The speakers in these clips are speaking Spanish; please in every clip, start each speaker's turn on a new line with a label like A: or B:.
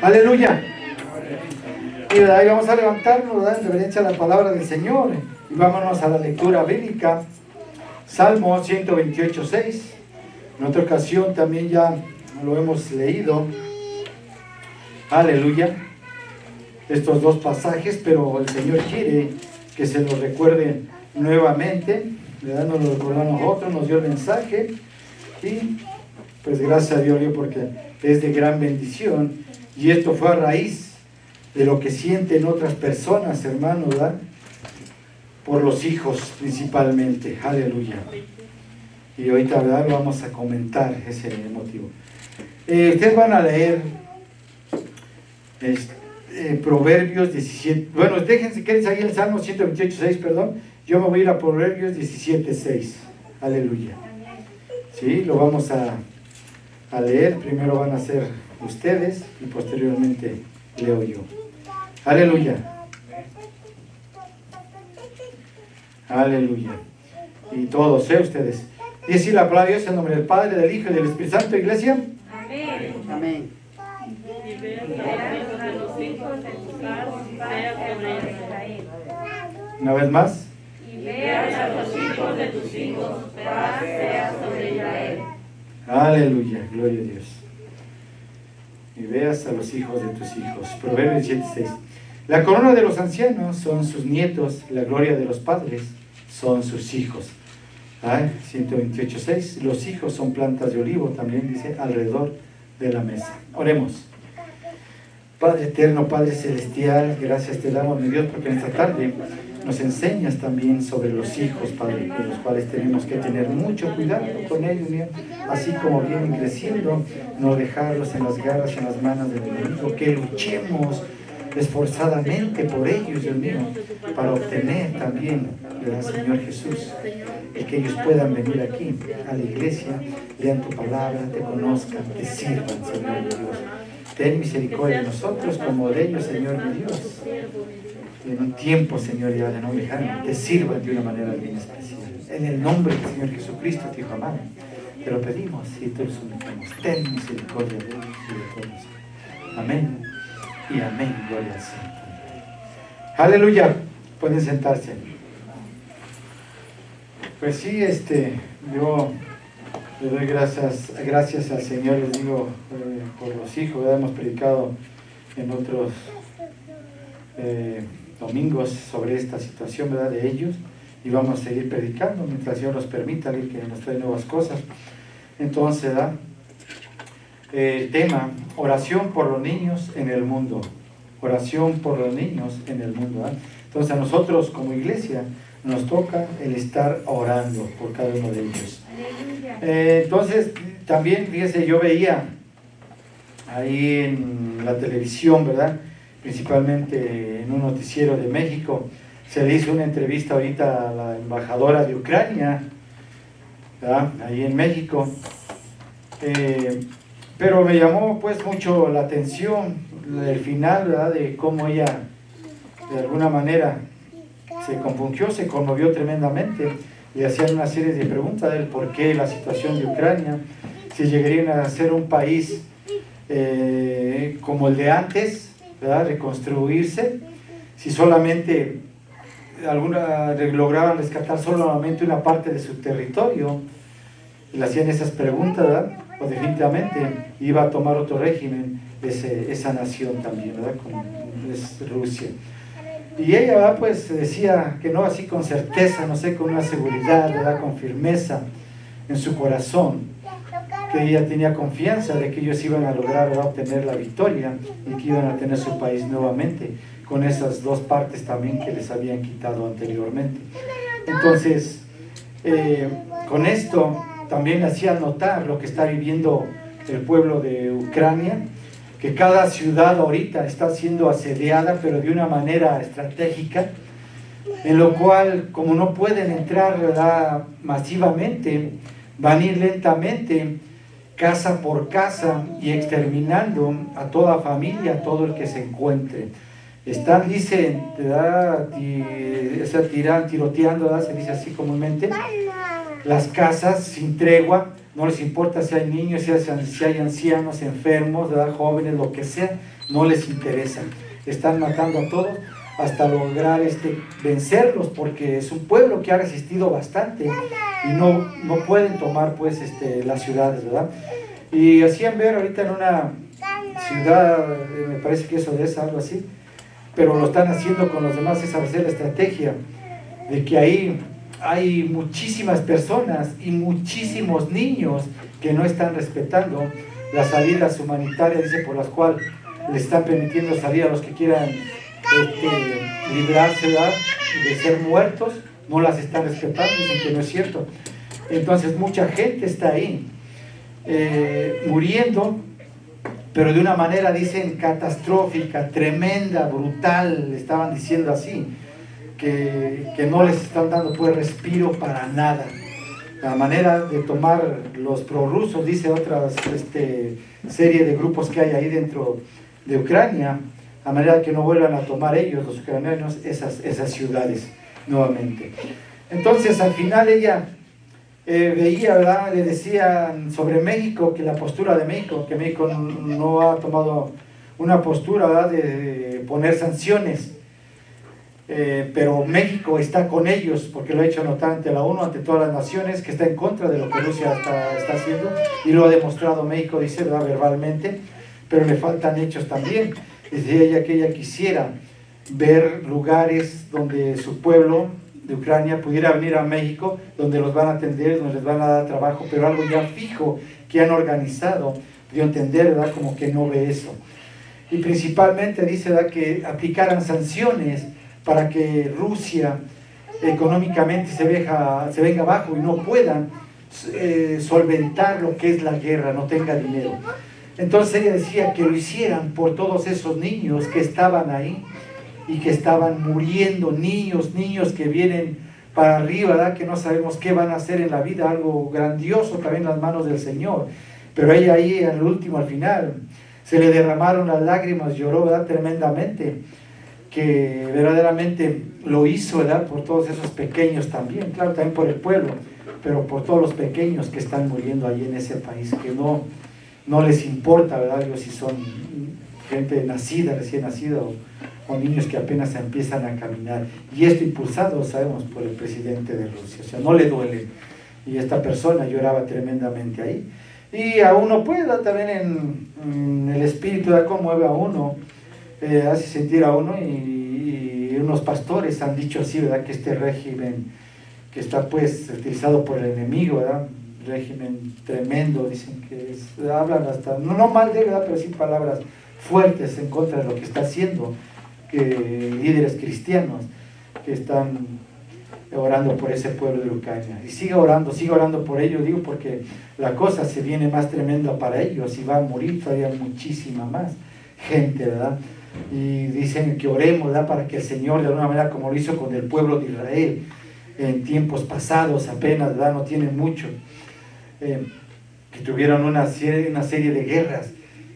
A: Aleluya. Y ahí vamos a levantarnos, ¿verdad?, en reverencia a la palabra del Señor. Y vámonos a la lectura bíblica. Salmo 128:6. En otra ocasión también ya lo hemos leído. Aleluya. Estos dos pasajes, pero el Señor quiere que se los recuerden nuevamente, ¿verdad? Nos lo recordó a nosotros, nos dio el mensaje y pues gracias a Dios, porque es de gran bendición. Y esto fue a raíz de lo que sienten otras personas, hermanos, ¿verdad?, por los hijos principalmente. Aleluya. Y ahorita, ¿verdad?, lo vamos a comentar ese motivo. Ustedes van a leer Proverbios 17. Bueno, déjense, quédense ahí el Salmo 128:6, perdón. Yo me voy a ir a Proverbios 17:6. Aleluya. Sí, lo vamos a leer. Primero van a ser ustedes y posteriormente leo yo. Aleluya. Aleluya. Y todos, ustedes. Dice la palabra de Dios en nombre del Padre, del Hijo y del Espíritu Santo, iglesia.
B: Amén.
A: Amén. Una vez más.
B: Y veas a los hijos de tus hijos, paz sea sobre Israel.
A: Aleluya, gloria a Dios. Y veas a los hijos de tus hijos. Proverbios 17:6. La corona de los ancianos son sus nietos, la gloria de los padres son sus hijos. 128:6. Los hijos son plantas de olivo, también dice, alrededor de la mesa. Oremos. Padre eterno, Padre celestial, gracias te damos, mi Dios, porque en esta tarde nos enseñas también sobre los hijos, Padre, con los cuales tenemos que tener mucho cuidado con ellos, mío, así como vienen creciendo, no dejarlos en las garras, en las manos del enemigo, que luchemos esforzadamente por ellos, Dios mío, para obtener también, Señor Jesús, el que ellos puedan venir aquí a la iglesia, lean tu palabra, te conozcan, te sirvan, Señor mi Dios. Ten misericordia de nosotros como de ellos, Señor mi Dios. En un tiempo, Señor, ya de no dejarnos, te sirvan de una manera bien especial. En el nombre del Señor Jesucristo, tu Hijo amado, te lo pedimos y te lo suplicamos. Ten misericordia de ellos y de todos. Amén y amén. Gloria al Señor. Aleluya. Pueden sentarse. Pues sí, yo le doy gracias al Señor, les digo, por los hijos, ¿verdad? Hemos predicado en otros domingos sobre esta situación, ¿verdad?, de ellos, y vamos a seguir predicando mientras Dios nos permita, que nos trae nuevas cosas. Entonces, ¿verdad?, el tema, oración por los niños en el mundo. Oración por los niños en el mundo, ¿verdad? Entonces a nosotros como iglesia nos toca el estar orando por cada uno de ellos. Entonces también, fíjese, yo veía ahí en la televisión, ¿verdad?, principalmente en un noticiero de México, se le hizo una entrevista ahorita a la embajadora de Ucrania, ¿verdad?, ahí en México. Pero me llamó pues mucho la atención el final, ¿verdad?, de cómo ella de alguna manera se compungió, se conmovió tremendamente. Le hacían una serie de preguntas del por qué la situación de Ucrania, si llegarían a ser un país como el de antes, ¿verdad?, reconstruirse, si solamente lograban rescatar solamente una parte de su territorio. Y le hacían esas preguntas, ¿verdad?, o definitivamente iba a tomar otro régimen esa nación también, ¿verdad?, como es Rusia. Y ella, ¿verdad?, pues decía que no así con certeza, no sé, con una seguridad, ¿verdad?, con firmeza en su corazón, que ella tenía confianza de que ellos iban a lograr, ¿verdad?, obtener la victoria y que iban a tener su país nuevamente, con esas dos partes también que les habían quitado anteriormente. Entonces, con esto también hacía notar lo que está viviendo el pueblo de Ucrania, que cada ciudad ahorita está siendo asediada, pero de una manera estratégica, en lo cual, como no pueden entrar, ¿verdad?, masivamente, van a ir lentamente, casa por casa, y exterminando a toda familia, a todo el que se encuentre. Están, dicen, tiroteando, ¿verdad?, se dice así comúnmente, las casas sin tregua, no les importa si hay niños, si hay ancianos, enfermos, ¿verdad? Jóvenes, lo que sea, no les interesa. Están matando a todos hasta lograr vencerlos, porque es un pueblo que ha resistido bastante y no pueden tomar pues las ciudades, ¿verdad? Y hacían ver ahorita en una ciudad, me parece que es Odessa, algo así, pero lo están haciendo con los demás, esa va a ser la estrategia, de que ahí hay muchísimas personas y muchísimos niños que no están respetando las salidas humanitarias, dice, por las cuales le están permitiendo salir a los que quieran librarse, ¿verdad?, de ser muertos. No las están respetando, dicen que no es cierto. Entonces mucha gente está ahí muriendo, pero de una manera, dicen, catastrófica, tremenda, brutal. Estaban diciendo así, que no les están dando pues respiro para nada. La manera de tomar los prorrusos, dice otra serie de grupos que hay ahí dentro de Ucrania, a manera que no vuelvan a tomar ellos, los ucranianos, esas ciudades nuevamente. Entonces al final ella veía, ¿verdad?, le decían sobre México, que la postura de México, que México no ha tomado una postura, ¿verdad?, de poner sanciones, pero México está con ellos, porque lo ha hecho notar ante la ONU, ante todas las naciones, que está en contra de lo que Rusia está haciendo, y lo ha demostrado México, dice, ¿verdad?, verbalmente, pero le faltan hechos también. Decía ella que ella quisiera ver lugares donde su pueblo de Ucrania pudiera venir a México, donde los van a atender, donde les van a dar trabajo, pero algo ya fijo que han organizado, dio a entender, ¿verdad?, como que no ve eso. Y principalmente dice, ¿verdad?, que aplicaran sanciones para que Rusia económicamente se venga abajo y no puedan solventar lo que es la guerra, no tenga dinero. Entonces ella decía que lo hicieran por todos esos niños que estaban ahí y que estaban muriendo, niños que vienen para arriba, ¿verdad?, que no sabemos qué van a hacer en la vida, algo grandioso también en las manos del Señor. Pero ella ahí al último, al final, se le derramaron las lágrimas, lloró, ¿verdad?, tremendamente, que verdaderamente lo hizo, ¿verdad?, por todos esos pequeños también, claro, también por el pueblo, pero por todos los pequeños que están muriendo ahí en ese país, que no les importa, ¿verdad?, Dios, si son gente nacida, recién nacida, o niños que apenas empiezan a caminar. Y esto impulsado, sabemos, por el presidente de Rusia, o sea, no le duele. Y esta persona lloraba tremendamente ahí. Y a uno puede, también en el espíritu, ¿verdad?, cómo mueve a uno, hace sentir a uno, y unos pastores han dicho así, ¿verdad?, que este régimen que está pues utilizado por el enemigo, ¿verdad?, régimen tremendo, dicen que hablan hasta, no mal de, ¿verdad?, pero sí palabras fuertes en contra de lo que está haciendo, que líderes cristianos que están orando por ese pueblo de Ucrania. Y siga orando por ellos, digo, porque la cosa se viene más tremenda para ellos y va a morir todavía muchísima más gente, ¿verdad? Y dicen que oremos, ¿verdad?, para que el Señor, de alguna manera, como lo hizo con el pueblo de Israel en tiempos pasados, apenas, ¿verdad?, no tienen mucho, que tuvieron una serie de guerras,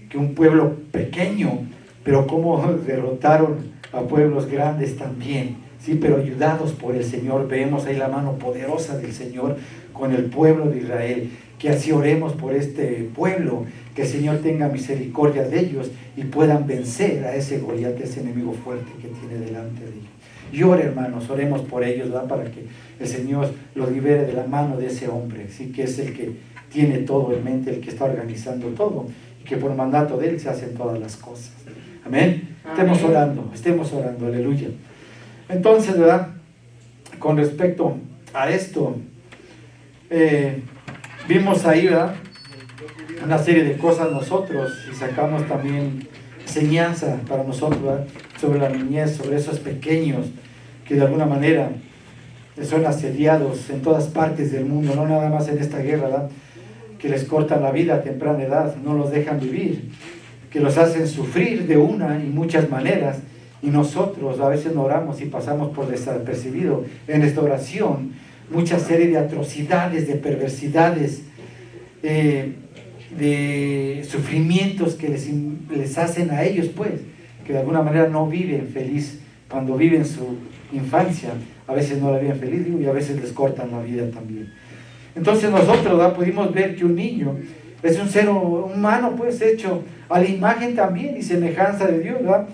A: que un pueblo pequeño, pero cómo derrotaron a pueblos grandes también, sí, pero ayudados por el Señor. Vemos ahí la mano poderosa del Señor con el pueblo de Israel. Que así oremos por este pueblo, que el Señor tenga misericordia de ellos y puedan vencer a ese Goliat, ese enemigo fuerte que tiene delante de ellos. Y ore, hermanos, oremos por ellos, ¿verdad?, para que el Señor los libere de la mano de ese hombre, sí, que es el que tiene todo en mente, el que está organizando todo, y que por mandato de él se hacen todas las cosas. Amén. Estemos orando, aleluya. Entonces, ¿verdad?, con respecto a esto, vimos ahí, ¿verdad?, una serie de cosas nosotros, y sacamos también enseñanza para nosotros, ¿verdad?, sobre la niñez, sobre esos pequeños que de alguna manera son asediados en todas partes del mundo, no nada más en esta guerra, ¿verdad?, que les cortan la vida a temprana edad, no los dejan vivir, que los hacen sufrir de una y muchas maneras, y nosotros a veces no oramos y pasamos por desapercibido en esta oración mucha serie de atrocidades, de perversidades, de sufrimientos que les hacen a ellos, pues, que de alguna manera no viven feliz cuando viven su infancia, a veces no la viven feliz, y a veces les cortan la vida también. Entonces nosotros, ¿verdad?, pudimos ver que un niño es un ser humano, pues, hecho a la imagen también y semejanza de Dios, ¿verdad?,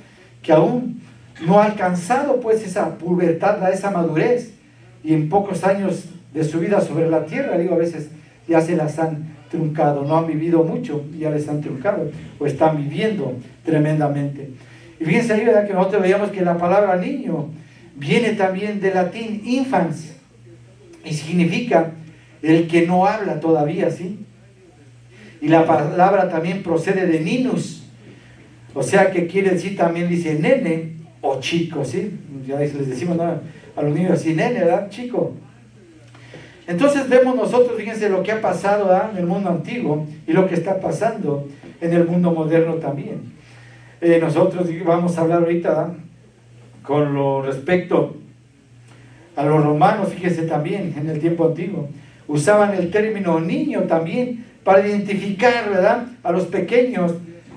A: que aún no ha alcanzado, pues, esa pubertad, ¿verdad?, esa madurez, y en pocos años de su vida sobre la tierra, digo, a veces ya se las han truncado, no han vivido mucho, ya les han truncado, o están viviendo tremendamente. Y fíjense ahí, ¿verdad?, que nosotros veíamos que la palabra niño viene también del latín infans, y significa el que no habla todavía, ¿sí? Y la palabra también procede de ninus, o sea que quiere decir también, dice nene o chico, ¿sí? Ya les decimos, ¿no?, a los niños así, nene, ¿verdad?, chico. Entonces vemos nosotros, fíjense lo que ha pasado, ¿verdad?, en el mundo antiguo y lo que está pasando en el mundo moderno también. Nosotros vamos a hablar ahorita, ¿verdad?, con lo respecto a los romanos, fíjense también, en el tiempo antiguo, usaban el término niño también para identificar, ¿verdad?, a los pequeños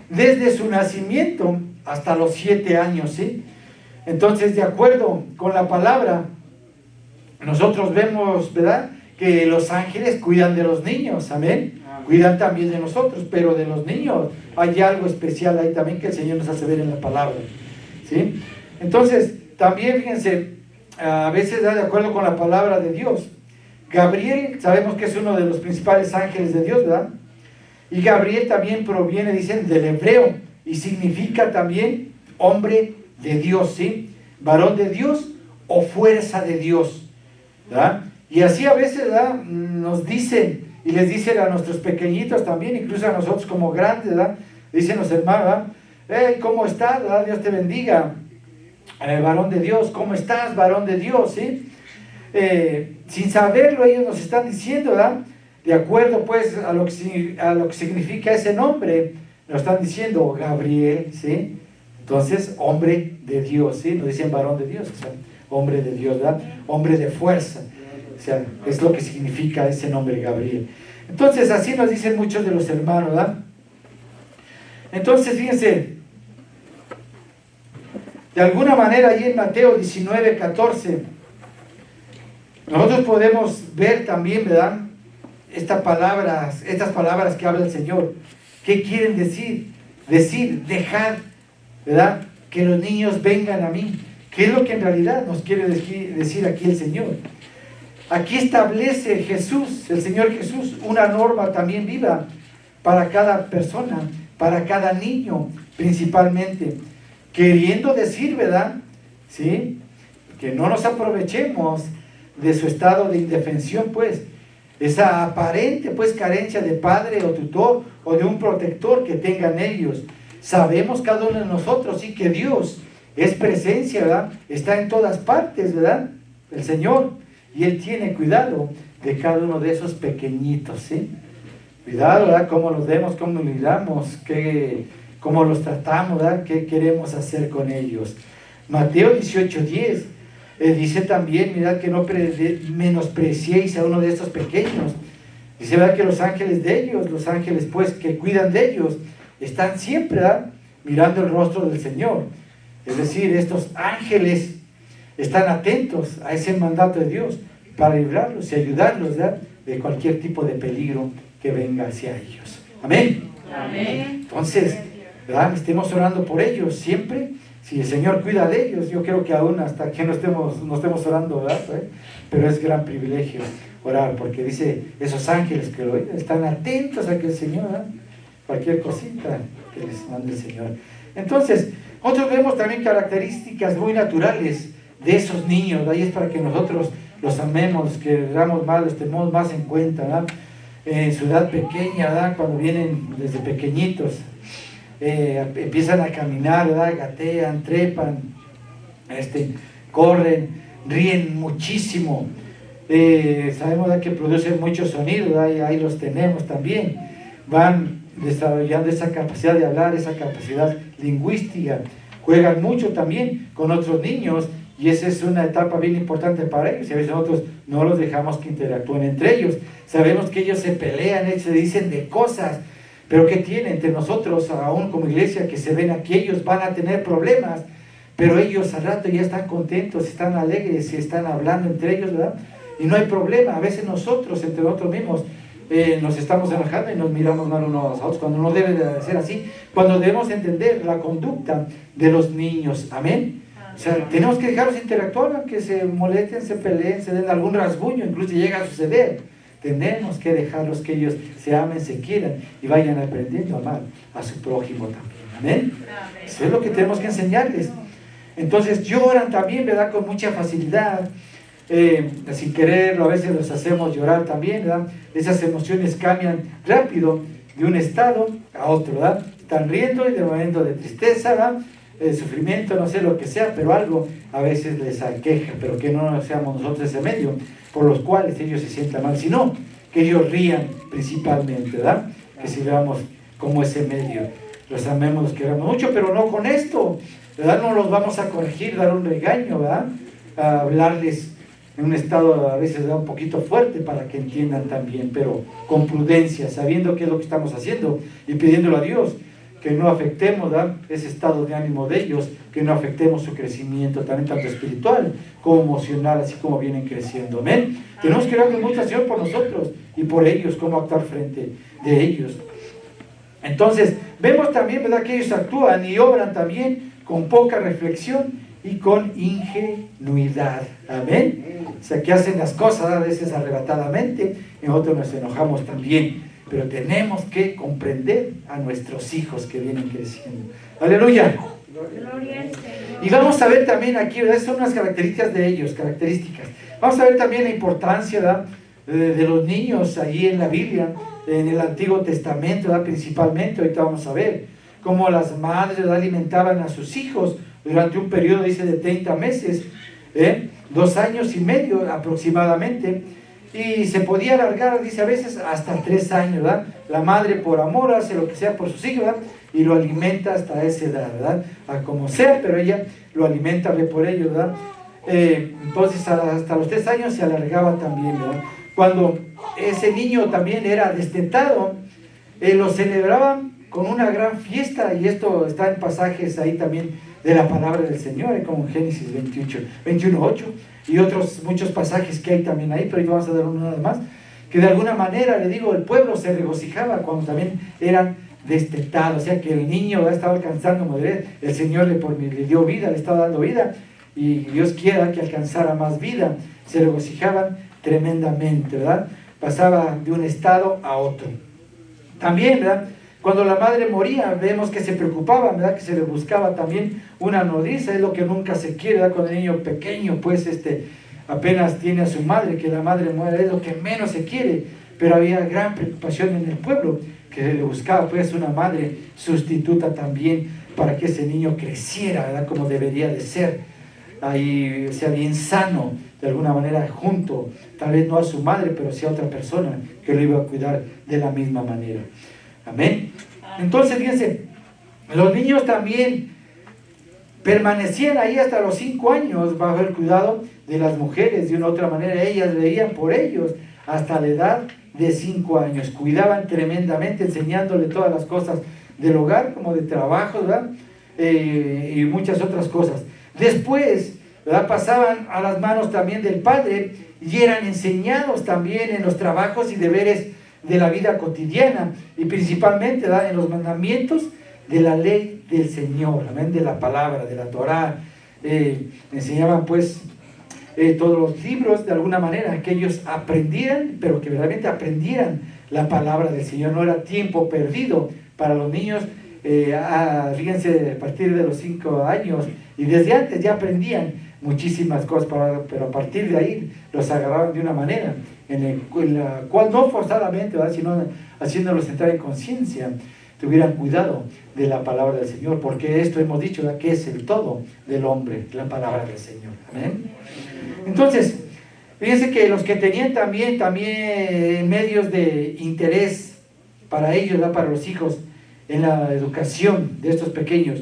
A: desde su nacimiento hasta los 7 años, ¿sí? Entonces, de acuerdo con la palabra, nosotros vemos, ¿verdad?, que los ángeles cuidan de los niños, amén. Cuidan también de nosotros, pero de los niños hay algo especial ahí también que el Señor nos hace ver en la palabra, ¿sí? Entonces, también fíjense, a veces, de acuerdo con la palabra de Dios, Gabriel, sabemos que es uno de los principales ángeles de Dios, ¿verdad? Y Gabriel también proviene, dicen, del hebreo, y significa también hombre de Dios, ¿sí? Varón de Dios o fuerza de Dios, ¿verdad? Y así a veces, ¿verdad?, nos dicen, y les dicen a nuestros pequeñitos también, incluso a nosotros como grandes, ¿verdad?, dicen los hermanos, ¿verdad?, hey, ¿cómo estás?, ¿verdad?, Dios te bendiga, varón de Dios, ¿cómo estás, varón de Dios?, ¿sí? Sin saberlo ellos nos están diciendo, ¿verdad?, de acuerdo pues a lo que significa ese nombre, nos están diciendo Gabriel, ¿sí? Entonces, hombre de Dios, ¿sí? Nos dicen varón de Dios, o sea, hombre de Dios, ¿verdad?, hombre de fuerza, o sea, es lo que significa ese nombre Gabriel. Entonces, así nos dicen muchos de los hermanos, ¿verdad? Entonces, fíjense, de alguna manera ahí en Mateo 19:14, nosotros podemos ver también, ¿verdad?, estas palabras que habla el Señor. ¿Qué quieren decir? Dejar, ¿verdad?, que los niños vengan a mí. ¿Qué es lo que en realidad nos quiere decir aquí el Señor? Aquí establece Jesús, el Señor Jesús, una norma también viva para cada persona, para cada niño principalmente, queriendo decir, ¿verdad?, ¿sí?, que no nos aprovechemos de su estado de indefensión, pues, esa aparente, pues, carencia de padre o tutor o de un protector que tengan ellos. Sabemos cada uno de nosotros, sí, que Dios es presencia, ¿verdad?, está en todas partes, ¿verdad?, el Señor, y Él tiene cuidado de cada uno de esos pequeñitos, ¿sí? Cuidado, ¿verdad?, cómo los vemos, cómo los miramos, cómo los tratamos, ¿verdad?, qué queremos hacer con ellos. Mateo 18:10 dice también, mirad, que no menospreciéis a uno de estos pequeños. Dice, ¿verdad?, que los ángeles de ellos, los ángeles pues que cuidan de ellos, están siempre, ¿verdad?, mirando el rostro del Señor. Es decir, estos ángeles están atentos a ese mandato de Dios para librarlos y ayudarlos, ¿verdad?, de cualquier tipo de peligro que venga hacia ellos. Amén.
B: Amén.
A: Entonces, ¿verdad?, estemos orando por ellos siempre. Si el Señor cuida de ellos, yo creo que aún hasta que no estemos orando, ¿verdad?, pero es gran privilegio orar, porque dice, esos ángeles que lo están atentos a que el Señor, ¿verdad?, cualquier cosita que les mande el Señor. Entonces, nosotros vemos también características muy naturales de esos niños, ¿verdad?, y es para que nosotros los amemos, los queramos más, los tenemos más en cuenta, ¿verdad?, en su edad pequeña, ¿verdad?, cuando vienen desde pequeñitos, empiezan a caminar, ¿verdad?, gatean, trepan, corren, ríen muchísimo, sabemos, ¿verdad?, que producen muchos sonidos, ¿verdad?, y ahí los tenemos también, van desarrollando esa capacidad de hablar, esa capacidad lingüística, juegan mucho también con otros niños, y esa es una etapa bien importante para ellos, y a veces nosotros no los dejamos que interactúen entre ellos. Sabemos que ellos se pelean, se dicen de cosas, pero ¿qué tiene entre nosotros, aún como iglesia, que se ven aquí? Ellos van a tener problemas, pero ellos al rato ya están contentos, están alegres, y están hablando entre ellos, ¿verdad? Y no hay problema. A veces nosotros, entre nosotros mismos, nos estamos enojando y nos miramos mal unos a los otros, cuando no debe de ser así, cuando debemos entender la conducta de los niños. Amén. O sea, tenemos que dejarlos interactuar, aunque se molesten, se peleen, se den algún rasguño, incluso llega a suceder. Tenemos que dejarlos que ellos se amen, se quieran y vayan aprendiendo a amar a su prójimo también. Amén. Eso es lo que tenemos que enseñarles. Entonces lloran también, ¿verdad? Con mucha facilidad. Sin quererlo, a veces los hacemos llorar también, ¿verdad? Esas emociones cambian rápido de un estado a otro, ¿verdad? Están riendo y de momento de tristeza, ¿verdad? Sufrimiento, no sé lo que sea, pero algo a veces les aqueja, pero que no seamos nosotros ese medio por los cuales ellos se sientan mal, sino que ellos rían principalmente, ¿verdad? Que sigamos como ese medio, los amemos, los queramos mucho, pero no con esto, ¿verdad? No los vamos a corregir, dar un regaño, ¿verdad? A hablarles en un estado a veces un poquito fuerte para que entiendan también, pero con prudencia, sabiendo qué es lo que estamos haciendo y pidiéndolo a Dios, que no afectemos, ¿verdad?, ese estado de ánimo de ellos, que no afectemos su crecimiento también tanto espiritual como emocional, así como vienen creciendo. Amén. Tenemos que dar mucha acción por nosotros y por ellos, cómo actuar frente de ellos. Entonces, vemos también, ¿verdad?, que ellos actúan y obran también con poca reflexión y con ingenuidad. Amén. O sea, que hacen las cosas a veces arrebatadamente, y nosotros nos enojamos también. Pero tenemos que comprender a nuestros hijos que vienen creciendo. Aleluya. Y vamos a ver también aquí, ¿verdad? Son unas características de ellos, características. Vamos a ver también la importancia, ¿verdad?, de los niños allí en la Biblia, en el Antiguo Testamento, ¿verdad?, principalmente. Ahorita vamos a ver cómo las madres, ¿verdad?, alimentaban a sus hijos durante un periodo, dice, de 30 meses, 2 años y medio aproximadamente. Y se podía alargar, dice, a veces hasta 3 años, ¿verdad? La madre por amor hace lo que sea por sus hijos, ¿verdad? Y lo alimenta hasta esa edad, ¿verdad? A como sea, pero ella lo alimenta por ellos, ¿verdad? Entonces hasta los 3 años se alargaba también, ¿verdad? Cuando ese niño también era destetado, lo celebraban con una gran fiesta, y esto está en pasajes ahí también de la palabra del Señor, como en Génesis 21:8, y otros muchos pasajes que hay también ahí, pero hoy vamos a dar uno nada más, que de alguna manera, le digo, el pueblo se regocijaba cuando también eran destetados, o sea que el niño ya estaba alcanzando madurez, el Señor le dio vida, le estaba dando vida, y Dios quiera que alcanzara más vida. Se regocijaban tremendamente, ¿verdad? Pasaba de un estado a otro. También, ¿verdad?, cuando la madre moría, vemos que se preocupaban, ¿verdad?, que se le buscaba también una nodriza. Es lo que nunca se quiere, ¿verdad?, cuando el niño pequeño, pues, apenas tiene a su madre, que la madre muera, es lo que menos se quiere. Pero había gran preocupación en el pueblo, que se le buscaba, pues, una madre sustituta también, para que ese niño creciera, ¿verdad?, como debería de ser. Ahí, sea bien sano, de alguna manera, junto, tal vez no a su madre, pero sí a otra persona que lo iba a cuidar de la misma manera. Amén. Entonces, fíjense, los niños también permanecían ahí hasta los 5 años bajo el cuidado de las mujeres. De una u otra manera, ellas veían por ellos hasta la edad de 5 años. Cuidaban tremendamente, enseñándole todas las cosas del hogar, como de trabajo, ¿verdad? Y muchas otras cosas. Después, ¿verdad?, pasaban a las manos también del padre y eran enseñados también en los trabajos y deberes de la vida cotidiana, y principalmente, ¿verdad?, en los mandamientos de la ley del Señor, amén, de la palabra, de la Torá. Enseñaban, pues, todos los libros, de alguna manera, que ellos aprendieran, pero que verdaderamente aprendieran la palabra del Señor. No era tiempo perdido para los niños. Fíjense, a partir de los 5 años, y desde antes ya aprendían muchísimas cosas, pero a partir de ahí los agarraban de una manera en la cual no forzadamente, ¿verdad?, sino haciéndolos entrar en conciencia, tuvieran cuidado de la palabra del Señor, porque esto hemos dicho, ¿verdad?, que es el todo del hombre, la palabra del Señor. Amén. Entonces, fíjense que los que tenían también medios de interés para ellos, ¿verdad?, para los hijos, en la educación de estos pequeños,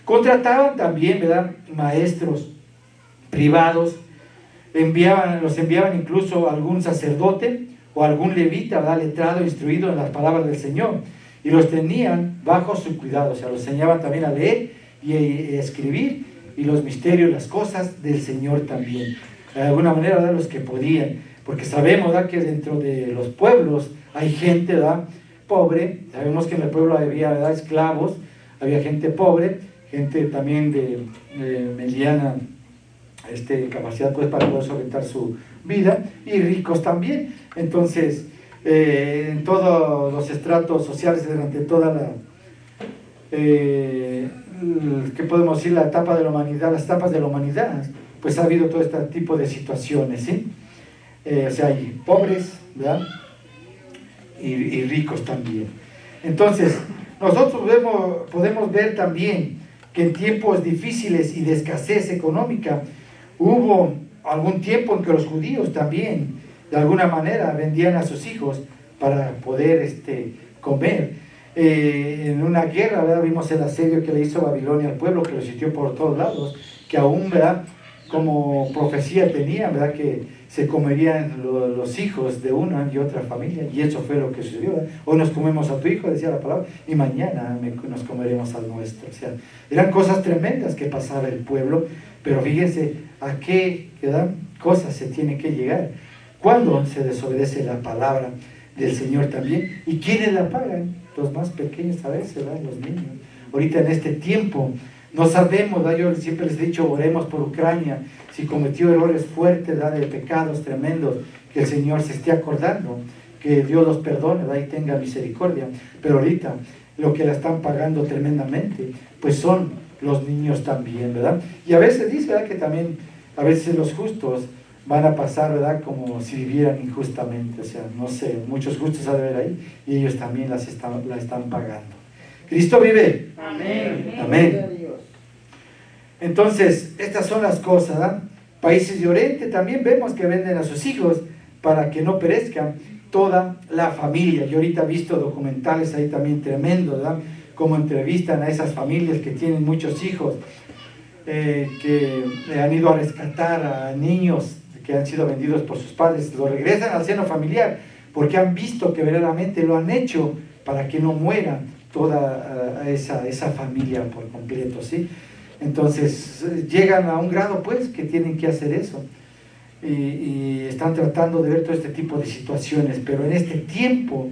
A: contrataban también, ¿verdad?, maestros privados. Los enviaban incluso a algún sacerdote o algún levita, ¿verdad?, letrado, instruido en las palabras del Señor, y los tenían bajo su cuidado. O sea, los enseñaban también a leer y a escribir, y los misterios, las cosas del Señor también. de alguna manera, ¿verdad?, los que podían, porque sabemos, ¿verdad?, que dentro de los pueblos hay gente, ¿verdad?, pobre. Sabemos que en el pueblo había, ¿verdad?, esclavos, había gente pobre, gente también de mediana capacidad, pues, para poder solventar su vida, y ricos también. Entonces, en todos los estratos sociales, durante toda la ¿qué podemos decir? La etapa de la humanidad, las etapas de la humanidad, pues ha habido todo este tipo de situaciones, ¿sí? O sea, hay pobres, ¿verdad?, y ricos también. Entonces, nosotros podemos ver también que en tiempos difíciles y de escasez económica, hubo algún tiempo en que los judíos también, de alguna manera, vendían a sus hijos para poder comer. En una guerra, ¿verdad?, vimos el asedio que le hizo Babilonia al pueblo, que lo sitió por todos lados, que aún, ¿verdad?, como profecía tenía, ¿verdad?, que se comerían los hijos de una y otra familia, y eso fue lo que sucedió, ¿verdad? Hoy nos comemos a tu hijo, decía la palabra, y mañana nos comeremos al nuestro. O sea, eran cosas tremendas que pasaba el pueblo, pero fíjense a qué, ¿verdad?, cosas se tiene que llegar cuando se desobedece la palabra del Señor también. ¿Y quiénes la pagan? Los más pequeños a veces, ¿verdad?, los niños. Ahorita en este tiempo no sabemos, ¿verdad? Yo siempre les he dicho, oremos por Ucrania. Si cometió errores fuertes, ¿verdad?, de pecados tremendos, que el Señor se esté acordando, que Dios los perdone, ¿verdad?, y tenga misericordia. Pero ahorita lo que la están pagando tremendamente, pues son los niños también, ¿verdad? Y a veces dice, ¿verdad?, que también a veces los justos van a pasar, ¿verdad?, como si vivieran injustamente. O sea, no sé, muchos justos ha de haber ahí, y ellos también la están pagando. ¿Cristo vive?
B: Amén.
A: Amén. Entonces, estas son las cosas, ¿verdad? Países de Oriente también vemos que venden a sus hijos para que no perezcan toda la familia. Yo ahorita he visto documentales ahí también tremendos, ¿verdad?, cómo entrevistan a esas familias que tienen muchos hijos, que han ido a rescatar a niños que han sido vendidos por sus padres, lo regresan al seno familiar, porque han visto que verdaderamente lo han hecho para que no muera toda esa familia por completo, ¿sí? Entonces llegan a un grado, pues, que tienen que hacer eso, y están tratando de ver todo este tipo de situaciones. Pero en este tiempo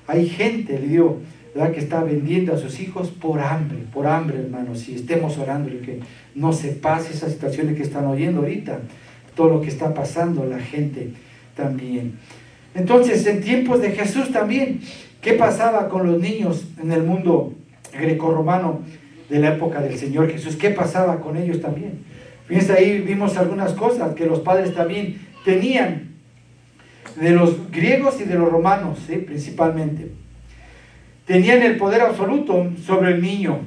A: hay gente, le digo, ¿verdad?, que está vendiendo a sus hijos por hambre, hermanos. Y estemos orando y que no se pase esas situaciones que están oyendo ahorita, todo lo que está pasando la gente también. Entonces, en tiempos de Jesús también, ¿qué pasaba con los niños en el mundo grecorromano de la época del Señor Jesús? ¿Qué pasaba con ellos también? Fíjense, ahí vimos algunas cosas que los padres también tenían, de los griegos y de los romanos, ¿sí?, principalmente. Tenían el poder absoluto sobre el niño.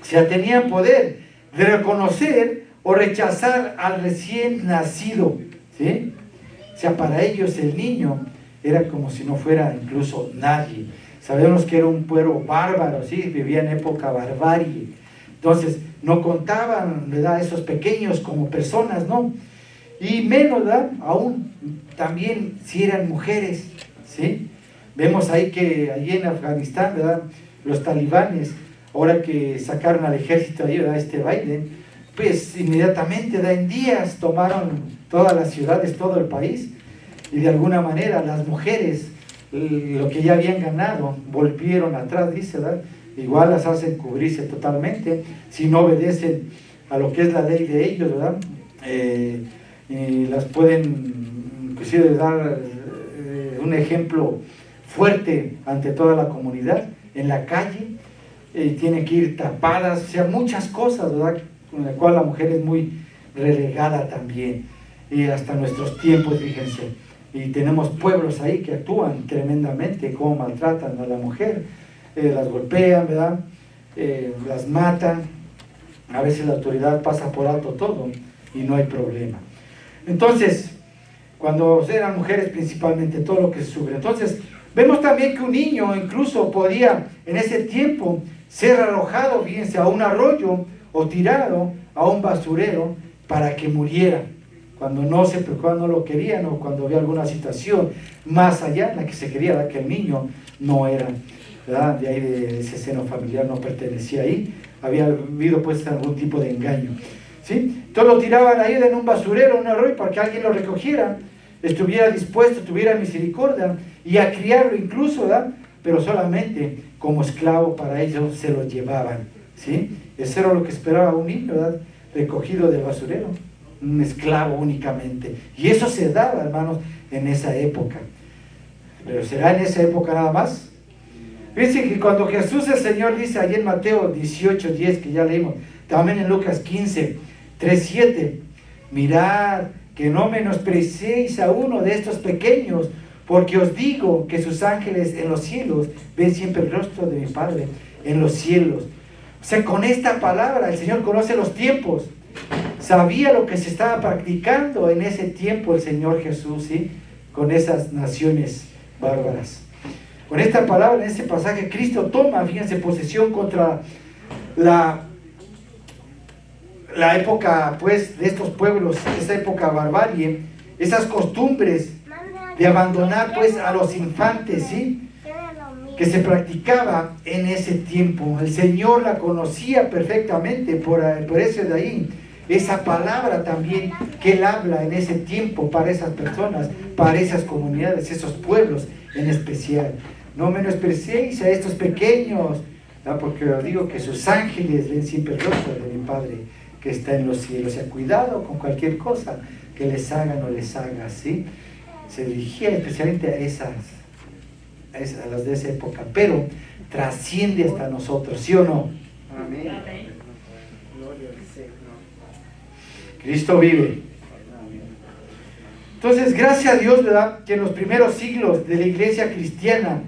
A: O sea, tenían poder de reconocer o rechazar al recién nacido, ¿sí? O sea, para ellos el niño era como si no fuera incluso nadie. Sabemos que era un pueblo bárbaro, ¿sí?, vivía en época barbarie. Entonces, no contaban, ¿verdad?, esos pequeños como personas, ¿no? Y menos, ¿verdad?, aún también si eran mujeres, ¿sí? Vemos ahí que allí en Afganistán, ¿verdad?, los talibanes, ahora que sacaron al ejército ahí, ¿verdad?, Biden, pues inmediatamente, ¿verdad?, en días tomaron todas las ciudades, todo el país, y de alguna manera las mujeres, lo que ya habían ganado, volvieron atrás, dice, ¿verdad? Igual las hacen cubrirse totalmente, si no obedecen a lo que es la ley de ellos, ¿verdad? Y las pueden inclusive dar un ejemplo fuerte ante toda la comunidad, en la calle, tienen que ir tapadas, o sea, muchas cosas, ¿verdad?, con la cual la mujer es muy relegada también, y hasta nuestros tiempos, fíjense. Y tenemos pueblos ahí que actúan tremendamente, cómo maltratan a la mujer, las golpean, ¿verdad?, las matan. A veces la autoridad pasa por alto todo y no hay problema. Entonces, cuando eran mujeres principalmente, todo lo que se sufre. Entonces, vemos también que un niño incluso podía en ese tiempo ser arrojado, fíjense, a un arroyo o tirado a un basurero para que muriera. Cuando no lo querían, o cuando había alguna situación más allá en la que se quería, ¿verdad?, que el niño no era, ¿verdad?, de ahí, de ese seno familiar, no pertenecía ahí, había habido pues algún tipo de engaño, ¿sí? Entonces lo tiraban ahí en un basurero, un arroyo, para que alguien lo recogiera, estuviera dispuesto, tuviera misericordia, y a criarlo incluso, ¿verdad? Pero solamente como esclavo para ellos se lo llevaban, ¿sí? Eso era lo que esperaba un niño, ¿verdad? Recogido del basurero, un esclavo únicamente. Y eso se daba, hermanos, en esa época. Pero ¿será en esa época nada más? Fíjense que cuando Jesús el Señor dice allí en Mateo 18:10, que ya leímos, también en Lucas 15:3-7, mirad que no menospreciéis a uno de estos pequeños, porque os digo que sus ángeles en los cielos ven siempre el rostro de mi Padre en los cielos. O sea, con esta palabra el Señor conoce los tiempos, sabía lo que se estaba practicando en ese tiempo el Señor Jesús, ¿sí? Con esas naciones bárbaras. Con esta palabra, en este pasaje, Cristo toma, fíjense, posesión contra la época, pues, de estos pueblos, esa época barbarie, esas costumbres de abandonar, pues, a los infantes, ¿sí? Que se practicaba en ese tiempo. El Señor la conocía perfectamente, por eso de ahí, esa palabra también que Él habla en ese tiempo para esas personas, para esas comunidades, esos pueblos en especial. No menospreciéis a estos pequeños, ¿no? Porque os digo que sus ángeles ven siempre el rostro de mi Padre que está en los cielos. O sea, cuidado con cualquier cosa que les hagan o les haga, ¿sí? Se dirigía especialmente a las de esa época, pero trasciende hasta nosotros, ¿sí o no?
C: Amén.
A: Cristo vive. Entonces, gracias a Dios, ¿verdad?, que en los primeros siglos de la iglesia cristiana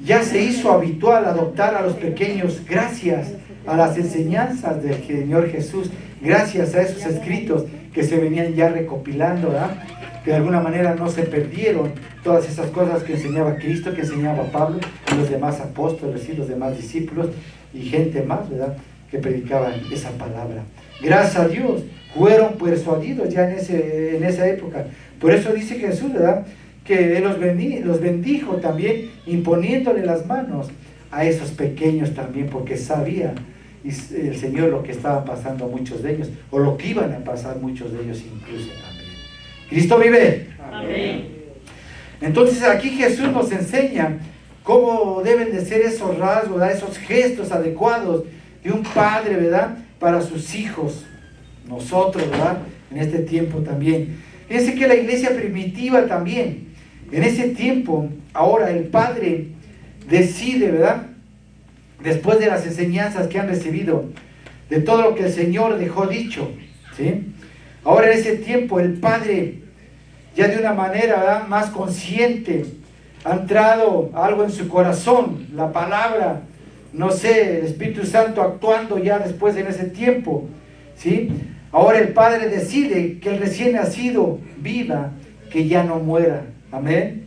A: ya se hizo habitual adoptar a los pequeños gracias a las enseñanzas del Señor Jesús, gracias a esos escritos que se venían ya recopilando, ¿verdad?, que de alguna manera no se perdieron todas esas cosas que enseñaba Cristo, que enseñaba Pablo y los demás apóstoles y los demás discípulos y gente más, ¿verdad?, que predicaban esa palabra. Gracias a Dios fueron persuadidos ya en esa época. Por eso dice Jesús, ¿verdad?, que Él los bendijo también imponiéndole las manos a esos pequeños también, porque sabía el Señor lo que estaba pasando a muchos de ellos, o lo que iban a pasar muchos de ellos incluso también. Cristo vive.
B: Amén.
A: Entonces aquí Jesús nos enseña cómo deben de ser esos rasgos, ¿verdad?, esos gestos adecuados de un padre, ¿verdad?, para sus hijos, nosotros, ¿verdad?, en este tiempo también. Fíjense que la iglesia primitiva también, en ese tiempo, ahora el padre decide, ¿verdad?, después de las enseñanzas que han recibido, de todo lo que el Señor dejó dicho, ¿sí? Ahora en ese tiempo el padre, ya de una manera, ¿verdad?, más consciente, ha entrado algo en su corazón, la palabra, no sé, el Espíritu Santo actuando ya después en ese tiempo, ¿sí? Ahora el Padre decide que el recién nacido viva, que ya no muera. Amén.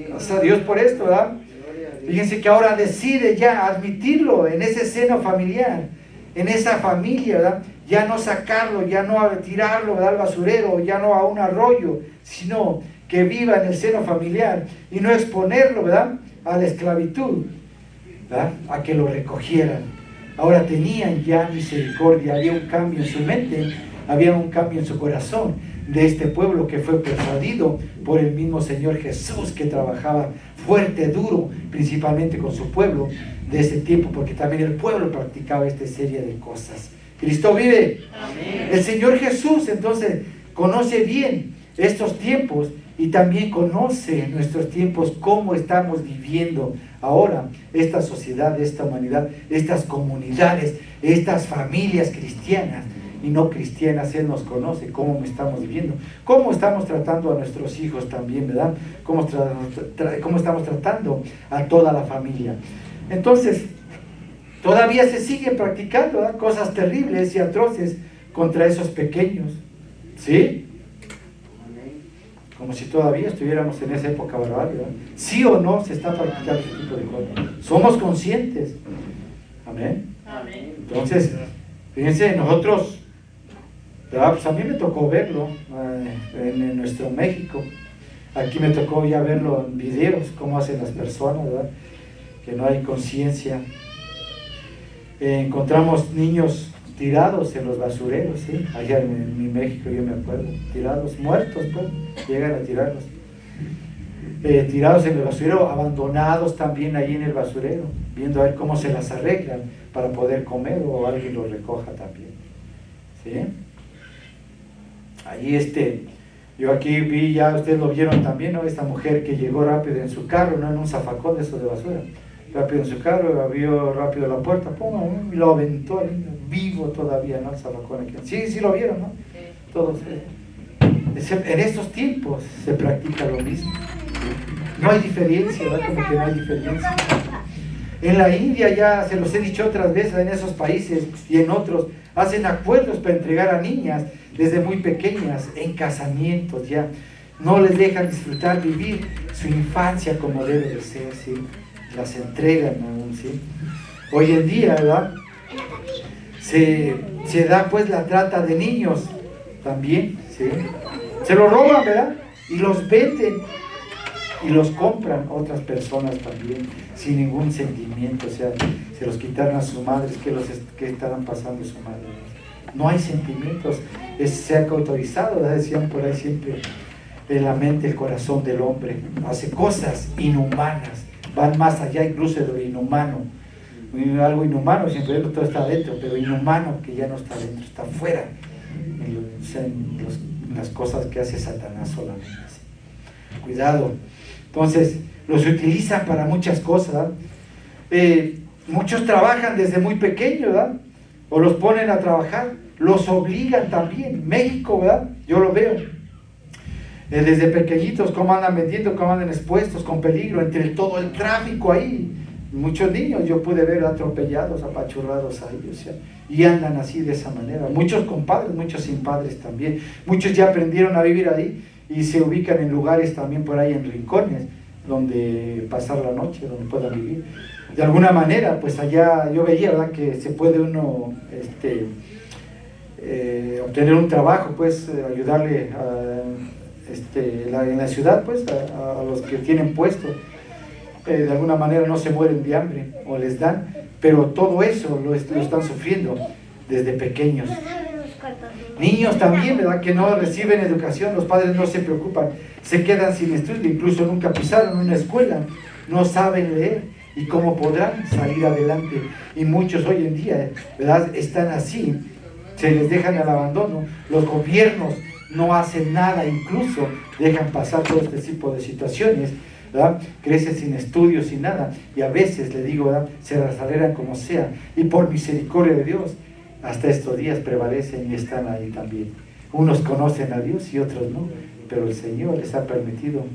A: Gracias a Dios por esto, ¿verdad? Fíjense que ahora decide ya admitirlo en ese seno familiar, en esa familia, ¿verdad? Ya no sacarlo, ya no tirarlo, ¿verdad?, al basurero, ya no a un arroyo, sino que viva en el seno familiar y no exponerlo, ¿verdad?, a la esclavitud, ¿verdad?, a que lo recogieran. Ahora tenían ya misericordia, había un cambio en su mente, había un cambio en su corazón de este pueblo que fue persuadido por el mismo Señor Jesús, que trabajaba fuerte, duro, principalmente con su pueblo de ese tiempo, porque también el pueblo practicaba esta serie de cosas. Cristo vive.
B: Amén.
A: El Señor Jesús entonces conoce bien estos tiempos y también conoce nuestros tiempos, cómo estamos viviendo ahora esta sociedad, esta humanidad, estas comunidades, estas familias cristianas y no cristianas. Él nos conoce cómo estamos viviendo, cómo estamos tratando a nuestros hijos también, ¿verdad? Cómo estamos tratando a toda la familia. Entonces, todavía se siguen practicando, ¿verdad?, cosas terribles y atroces contra esos pequeños, ¿sí? Como si todavía estuviéramos en esa época barbarie, ¿verdad? Sí o no se está practicando ese tipo de cosas. Somos conscientes. Amén.
B: Amén.
A: Entonces, fíjense, nosotros, ¿verdad?, pues a mí me tocó verlo en nuestro México. Aquí me tocó ya verlo en videos, cómo hacen las personas, ¿verdad?, que no hay conciencia. Encontramos niños tirados en los basureros, ¿sí? Allá en México, yo me acuerdo, tirados, muertos, pues, llegan a tirarlos. Tirados en el basurero, abandonados también ahí en el basurero, viendo a ver cómo se las arreglan para poder comer o alguien los recoja también, ¿sí? Ahí yo aquí vi, ya ustedes lo vieron también, ¿no? Esta mujer que llegó rápido en su carro, no en un zafacón de esos de basura, rápido en su carro, abrió rápido la puerta, pum, y lo aventó vivo todavía, ¿no? El zafacón aquí. Sí lo vieron, ¿no? Todos. En estos tiempos se practica lo mismo. No hay diferencia, ¿verdad? Como que no hay diferencia. En la India, ya se los he dicho otras veces, en esos países y en otros, hacen acuerdos para entregar a niñas desde muy pequeñas en casamientos ya. No les dejan disfrutar, vivir su infancia como debe de ser, ¿sí? Las entregan aún, ¿sí? Hoy en día, ¿verdad? Se da pues la trata de niños también, ¿sí? Se los roban, ¿verdad? Y los venden y los compran otras personas también, sin ningún sentimiento. O sea, se los quitaron a sus madres, ¿qué estarán pasando su madre? No hay sentimientos, se ha cauterizado, ¿verdad? Decían por ahí siempre, de la mente, el corazón del hombre, hace cosas inhumanas, van más allá incluso de lo inhumano. Algo inhumano, siempre todo está adentro, pero inhumano que ya no está adentro, está afuera, en las cosas que hace Satanás solamente. Cuidado. Entonces, los utilizan para muchas cosas, ¿verdad? Muchos trabajan desde muy pequeños, ¿verdad? O los ponen a trabajar, los obligan también. México, ¿verdad? Yo lo veo. Desde pequeñitos, cómo andan vendiendo, cómo andan expuestos, con peligro, entre todo el tráfico ahí. Muchos niños yo pude ver atropellados, apachurrados ahí, o sea, y andan así de esa manera. Muchos con padres, muchos sin padres también. Muchos ya aprendieron a vivir ahí y se ubican en lugares también por ahí, en rincones, donde pasar la noche, donde puedan vivir. De alguna manera, pues allá yo veía, ¿verdad?, que se puede uno obtener un trabajo, pues ayudarle en la ciudad, pues a los que tienen puesto. De alguna manera no se mueren de hambre o les dan, pero todo eso lo están sufriendo desde pequeños. Niños también, ¿verdad?, que no reciben educación, los padres no se preocupan, se quedan sin estudio, incluso nunca pisaron una escuela, no saben leer, y cómo podrán salir adelante. Y muchos hoy en día, ¿verdad?, están así, se les dejan al abandono, los gobiernos no hacen nada, incluso dejan pasar todo este tipo de situaciones, ¿verdad? Crecen sin estudios, sin nada, y a veces, le digo, ¿verdad?, se rasaleran como sea, y por misericordia de Dios, hasta estos días prevalecen y están ahí también. Unos conocen a Dios y otros no, pero el Señor les ha permitido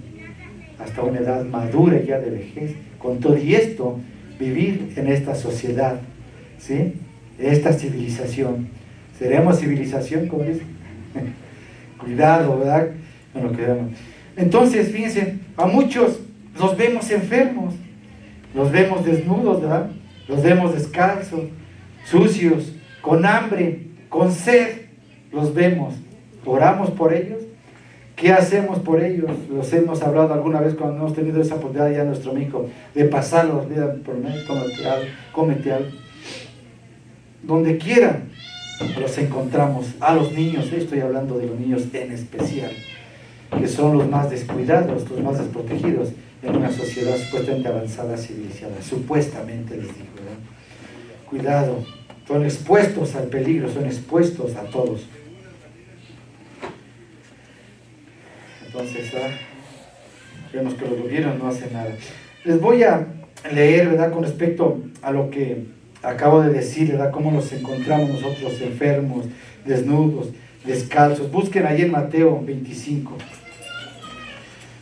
A: hasta una edad madura ya de vejez, con todo y esto, vivir en esta sociedad, ¿sí?, esta civilización. ¿Seremos civilización, como dicen? Cuidado, ¿verdad?, con lo que damos. Entonces, fíjense, a muchos los vemos enfermos, los vemos desnudos, ¿verdad?, los vemos descalzos, sucios, con hambre, con sed, los vemos. ¿Oramos por ellos? ¿Qué hacemos por ellos? Los hemos hablado alguna vez cuando hemos tenido esa oportunidad ya nuestro amigo de pasarlos, mira, por medio, cómete algo. Donde quiera los encontramos. A los niños, estoy hablando de los niños en especial, que son los más descuidados, los más desprotegidos en una sociedad supuestamente avanzada, civilizada. Supuestamente, les digo, ¿verdad? Cuidado, son expuestos al peligro, son expuestos a todos. Entonces, vemos que los gobiernos no hacen nada. Les voy a leer, ¿verdad?, con respecto a lo que acabo de decir, ¿verdad?, cómo nos encontramos nosotros enfermos, desnudos, descalzos. Busquen ahí en Mateo 25,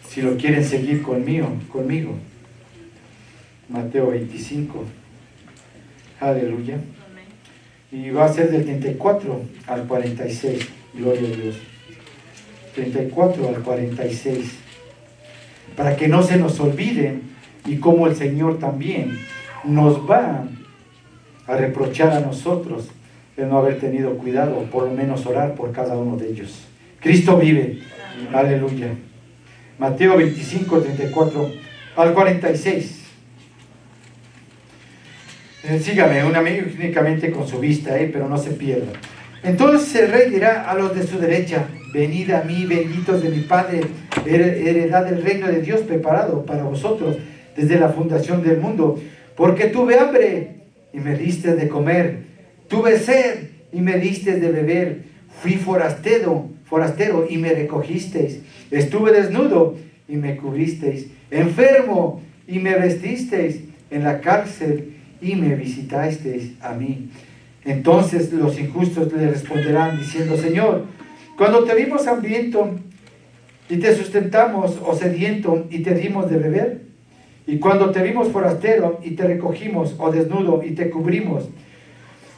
A: si lo quieren seguir conmigo. Mateo 25, aleluya. Y va a ser del 34 al 46, gloria a Dios. 34 al 46, para que no se nos olvide, y como el Señor también nos va a reprochar a nosotros de no haber tenido cuidado, por lo menos orar por cada uno de ellos. Cristo vive, aleluya. Mateo 25, 34 al 46. Sígame, un amigo únicamente con su vista, pero no se pierda. Entonces el rey dirá a los de su derecha: venid a mí, benditos de mi Padre, heredad del reino de Dios preparado para vosotros desde la fundación del mundo. Porque tuve hambre y me diste de comer, tuve sed y me diste de beber, fui forastero y me recogisteis, estuve desnudo y me cubristeis, enfermo y me vestisteis, en la cárcel y me visitasteis a mí. Entonces los injustos le responderán diciendo: Señor, cuando te vimos hambriento y te sustentamos, o sediento y te dimos de beber, y cuando te vimos forastero y te recogimos, o desnudo y te cubrimos,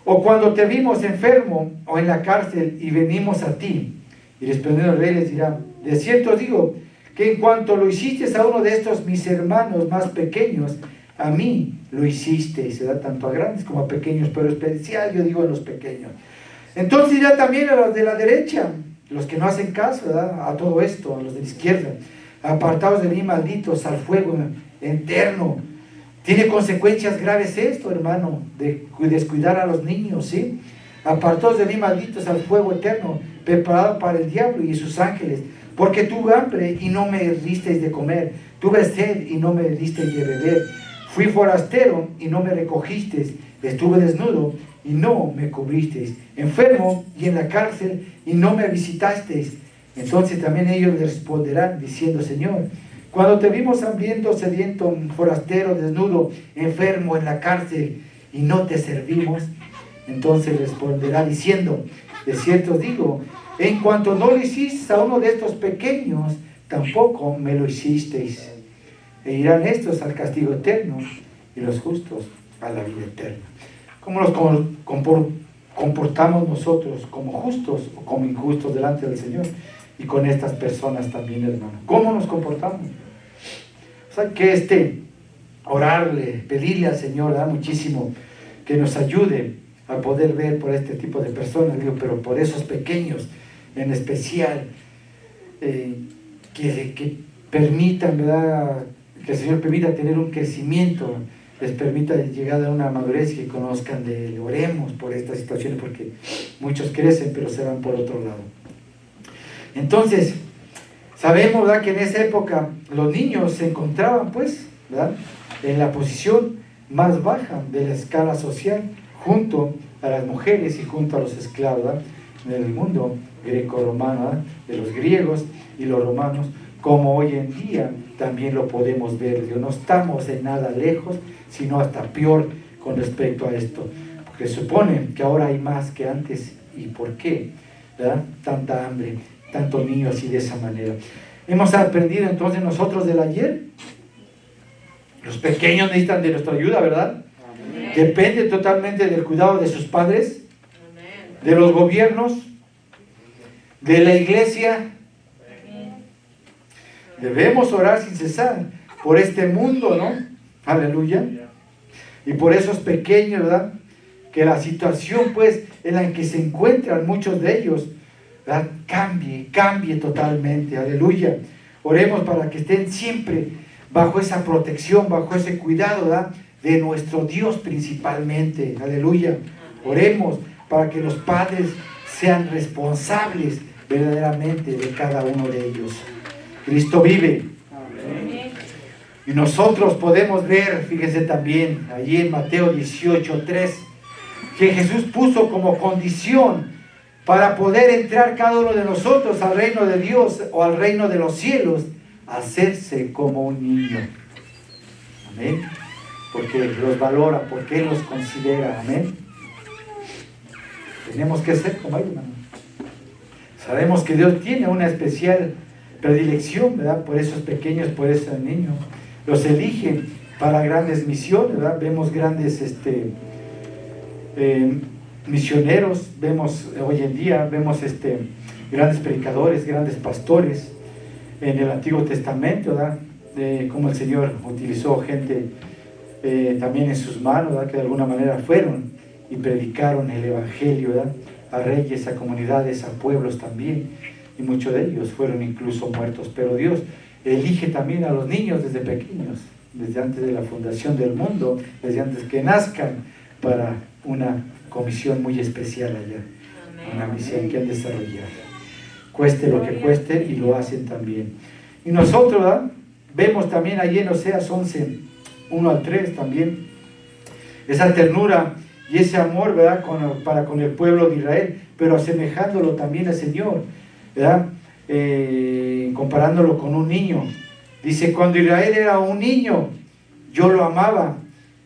A: o cuando te vimos enfermo o en la cárcel y venimos a ti. Y respondiendo el rey les dirá: de cierto os digo que en cuanto lo hicisteis a uno de estos mis hermanos más pequeños, a mí lo hicisteis. Se da tanto a grandes como a pequeños, pero especial yo digo en los pequeños. Entonces dirá también a los de la derecha, los que no hacen caso, ¿verdad?, a todo esto, a los de la izquierda: apartaos de mí, malditos, al fuego eterno. Tiene consecuencias graves esto, hermano, de descuidar a los niños, ¿sí? Apartaos de mí, malditos, al fuego eterno, preparado para el diablo y sus ángeles. Porque tuve hambre y no me disteis de comer, tuve sed y no me disteis de beber, fui forastero y no me recogisteis, estuve desnudo y no me cubristeis, enfermo y en la cárcel y no me visitasteis. Entonces también ellos le responderán diciendo: Señor, cuando te vimos hambriento, sediento, forastero, desnudo, enfermo, en la cárcel y no te servimos. Entonces responderá diciendo: de cierto os digo, en cuanto no lo hicisteis a uno de estos pequeños, tampoco me lo hicisteis. E irán estos al castigo eterno y los justos a la vida eterna. ¿Cómo nos comportamos nosotros, como justos o como injustos delante del Señor? Y con estas personas también, hermano. ¿Cómo nos comportamos? O sea, que orarle, pedirle al Señor, ¿verdad?, muchísimo, que nos ayude a poder ver por este tipo de personas, digo, pero por esos pequeños en especial, que permitan, ¿verdad?, que el Señor permita tener un crecimiento, les permita llegar a una madurez, que conozcan de Él. Oremos por estas situaciones, porque muchos crecen pero se van por otro lado. Entonces, sabemos, ¿verdad?, que en esa época los niños se encontraban, pues, ¿verdad?, en la posición más baja de la escala social, junto a las mujeres y junto a los esclavos, ¿verdad?, en el mundo greco-romano, ¿verdad?, de los griegos y los romanos, como hoy en día también lo podemos ver. No estamos en nada lejos, sino hasta peor con respecto a esto, porque supone que ahora hay más que antes. ¿Y por qué, verdad?, tanta hambre, tantos niños así de esa manera? Hemos aprendido entonces nosotros del ayer. Los pequeños necesitan de nuestra ayuda, ¿verdad? Amén. Depende totalmente del cuidado de sus padres, amén, de los gobiernos, de la iglesia. Debemos orar sin cesar por este mundo, ¿no? Aleluya. Y por esos pequeños, ¿verdad?, que la situación, pues, en la que se encuentran muchos de ellos, ¿verdad?, cambie totalmente. Aleluya. Oremos para que estén siempre bajo esa protección, bajo ese cuidado, ¿verdad?, de nuestro Dios principalmente. Aleluya. Oremos para que los padres sean responsables verdaderamente de cada uno de ellos. Cristo vive. Amén. Y nosotros podemos ver, fíjense también, allí en Mateo 18:3, que Jesús puso como condición para poder entrar cada uno de nosotros al reino de Dios o al reino de los cielos, hacerse como un niño. Amén. Porque los valora, porque Él los considera. Amén. Tenemos que ser como Él, hermano. Sabemos que Dios tiene una especial predilección, ¿verdad?, por esos pequeños, por esos niños. Los elige para grandes misiones, ¿verdad? Vemos grandes misioneros, vemos hoy en día, vemos grandes predicadores, grandes pastores en el Antiguo Testamento, ¿verdad?, cómo el Señor utilizó gente también en sus manos, ¿verdad?, que de alguna manera fueron y predicaron el Evangelio, ¿verdad?, a reyes, a comunidades, a pueblos también, y muchos de ellos fueron incluso muertos. Pero Dios elige también a los niños desde pequeños, desde antes de la fundación del mundo, desde antes que nazcan, para una comisión muy especial allá, una misión que han desarrollado. Cueste lo que cueste, y lo hacen también. Y nosotros, ¿verdad?, vemos también allí en Oseas 11, 1 al 3 también, esa ternura y ese amor, ¿verdad?, para con el pueblo de Israel, pero asemejándolo también al Señor, ¿verdad?, comparándolo con un niño. Dice: cuando Israel era un niño, yo lo amaba,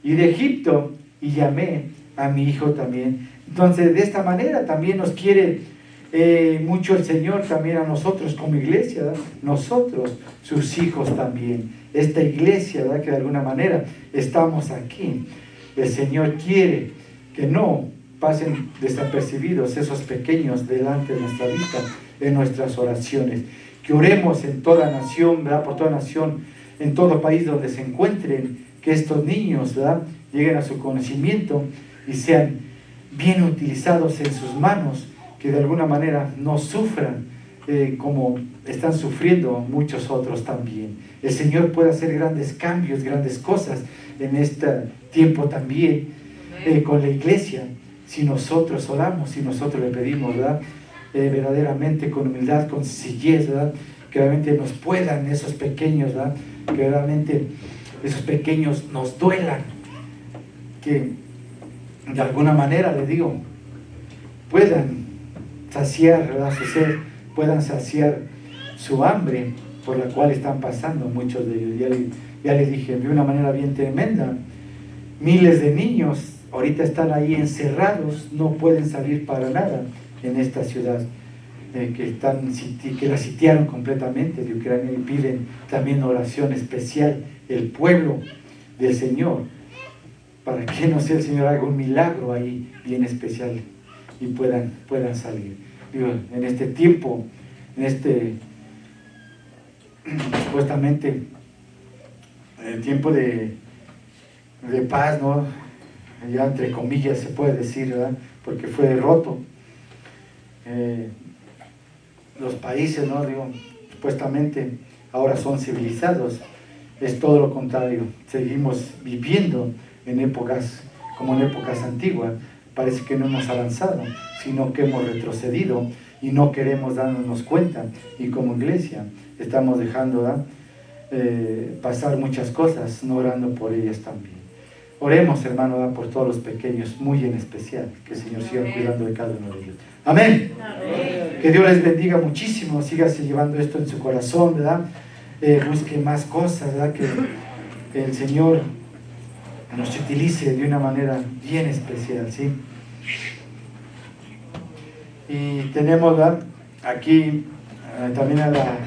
A: y de Egipto, y llamé a mi hijo también. Entonces, de esta manera también nos quiere mucho el Señor también a nosotros como iglesia, ¿verdad? Nosotros, sus hijos también. Esta iglesia, ¿verdad?, que de alguna manera estamos aquí. El Señor quiere que no pasen desapercibidos esos pequeños delante de nuestra vista, en nuestras oraciones. Que oremos en toda nación, ¿verdad?, por toda nación, en todo país donde se encuentren, que estos niños, ¿verdad?, lleguen a su conocimiento y sean bien utilizados en sus manos, que de alguna manera no sufran como están sufriendo muchos otros también. El Señor puede hacer grandes cambios, grandes cosas en este tiempo también con la iglesia, si nosotros oramos, si nosotros le pedimos, ¿verdad?, verdaderamente con humildad, con sencillez, ¿verdad?, que realmente nos puedan esos pequeños, ¿verdad?, que realmente esos pequeños nos duelan, que de alguna manera, le digo, puedan saciar, ¿verdad?, su ser, puedan saciar su hambre por la cual están pasando muchos de ellos. Ya les dije, de una manera bien tremenda, miles de niños ahorita están ahí encerrados, no pueden salir para nada en esta ciudad, que la sitiaron completamente de Ucrania, y piden también oración especial el pueblo del Señor, para que, no sé, el Señor haga un milagro ahí bien especial y puedan salir. Digo, en este tiempo, supuestamente el tiempo de paz, ¿no?, ya entre comillas se puede decir, ¿verdad?, porque fue roto. Los países, ¿no?, digo, supuestamente ahora son civilizados. Es todo lo contrario, seguimos viviendo en épocas antiguas. Parece que no hemos avanzado, sino que hemos retrocedido y no queremos darnos cuenta, y como iglesia estamos dejando pasar muchas cosas, no orando por ellas también. Oremos, hermano, por todos los pequeños, muy en especial, que el Señor siga cuidando de cada uno de ellos. Amén. Amén. Que Dios les bendiga muchísimo, sígase llevando esto en su corazón, ¿verdad? Busque más cosas, ¿verdad?, que el Señor nos utilice de una manera bien especial, ¿sí? Y tenemos, ¿verdad?, aquí también a la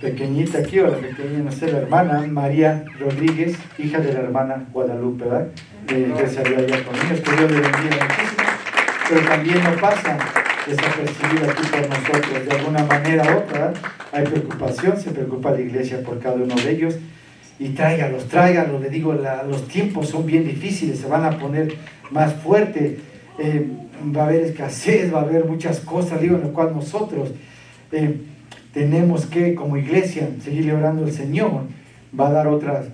A: pequeñita aquí, o la pequeña, no sé, la hermana María Rodríguez, hija de la hermana Guadalupe, ¿verdad?, que salió allá con ellos. Que Dios le bendiga muchísimo, pero también no pasa desapercibida aquí por nosotros, de alguna manera u otra, ¿verdad? Hay preocupación, se preocupa la iglesia por cada uno de ellos, y tráigalos, le digo, los tiempos son bien difíciles, se van a poner más fuertes, va a haber escasez, va a haber muchas cosas, digo, en lo cual nosotros tenemos que, como iglesia, seguir orando al Señor. Va a dar otras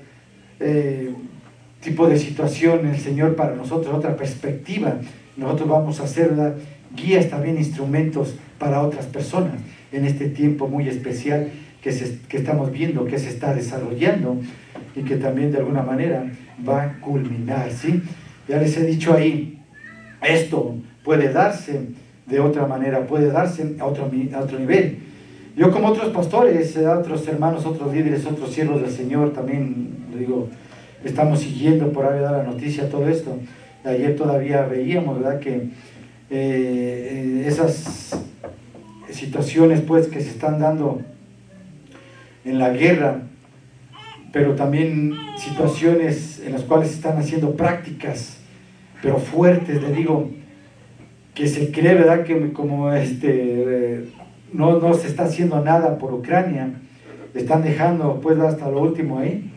A: tipo de situación el Señor para nosotros, otra perspectiva. Nosotros vamos a ser, ¿verdad?, guías, también instrumentos para otras personas en este tiempo muy especial que estamos viendo, que se está desarrollando, y que también de alguna manera va a culminar, ¿sí? Ya les he dicho ahí, esto puede darse de otra manera, puede darse a otro nivel. Yo, como otros pastores, otros hermanos, otros líderes, otros siervos del Señor, también, digo, estamos siguiendo por ahí la noticia, todo esto. Ayer todavía veíamos, ¿verdad?, que esas situaciones, pues, que se están dando en la guerra, pero también situaciones en las cuales se están haciendo prácticas, pero fuertes, le digo, que se cree, ¿verdad?, que como no se está haciendo nada por Ucrania, están dejando, pues, hasta lo último ahí.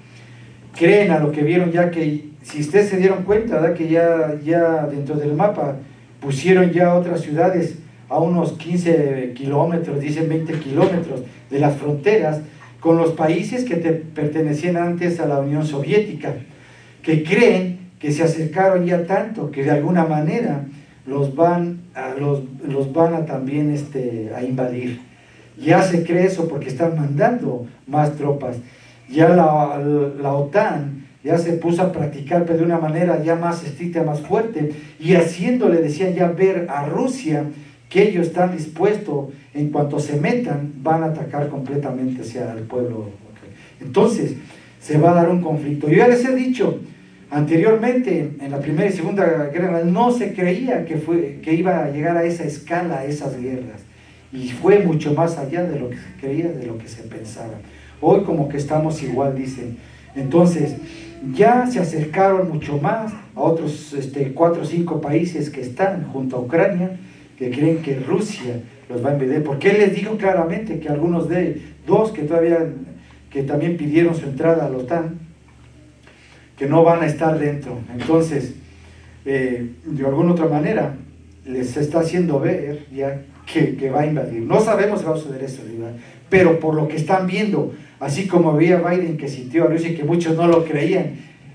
A: Creen a lo que vieron, ya que, si ustedes se dieron cuenta, ¿verdad?, que ya dentro del mapa pusieron ya otras ciudades a unos 15 kilómetros, dicen 20 kilómetros de las fronteras, con los países que pertenecían antes a la Unión Soviética, que creen que se acercaron ya tanto que de alguna manera los van a también a invadir. Ya se cree eso porque están mandando más tropas. Ya la OTAN ya se puso a practicar, pero de una manera ya más estricta, más fuerte, y haciéndole, decían ya ver a Rusia que ellos están dispuestos, en cuanto se metan, van a atacar completamente hacia el pueblo. Entonces, se va a dar un conflicto. Yo ya les he dicho, anteriormente, en la Primera y Segunda Guerra Mundial, no se creía que iba a llegar a esa escala, a esas guerras. Y fue mucho más allá de lo que se creía, de lo que se pensaba. Hoy como que estamos igual, dicen. Entonces, ya se acercaron mucho más a otros 4 o 5 países que están junto a Ucrania, que creen que Rusia los va a invadir. Porque él les dijo claramente que algunos de 2 que también pidieron su entrada a la OTAN, que no van a estar dentro. Entonces, de alguna otra manera, les está haciendo ver ya que va a invadir. No sabemos si va a suceder eso, ¿verdad? Pero por lo que están viendo, así como había Biden que sintió a Rusia y que muchos no lo creían,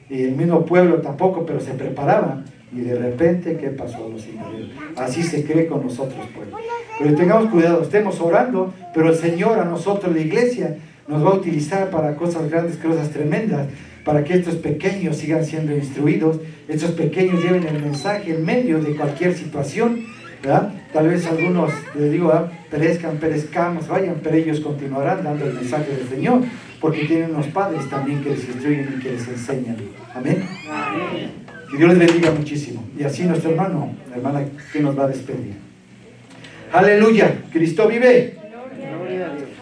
A: y el mismo pueblo tampoco, pero se preparaban, y de repente, ¿qué pasó? Los invadieron. Así se cree con nosotros, pueblo. Pero tengamos cuidado, estemos orando, pero el Señor a nosotros, la iglesia, nos va a utilizar para cosas grandes, cosas tremendas, para que estos pequeños sigan siendo instruidos, estos pequeños lleven el mensaje en medio de cualquier situación, ¿verdad? Tal vez algunos, les digo, perezcamos, vayan, pero ellos continuarán dando el mensaje del Señor, porque tienen unos padres también que les instruyen y que les enseñan. Amén. Amén. Que Dios les bendiga muchísimo. Y así nuestro hermano, la hermana que nos va a despedir. Aleluya, Cristo vive.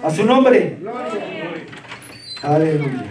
A: A su nombre. Aleluya.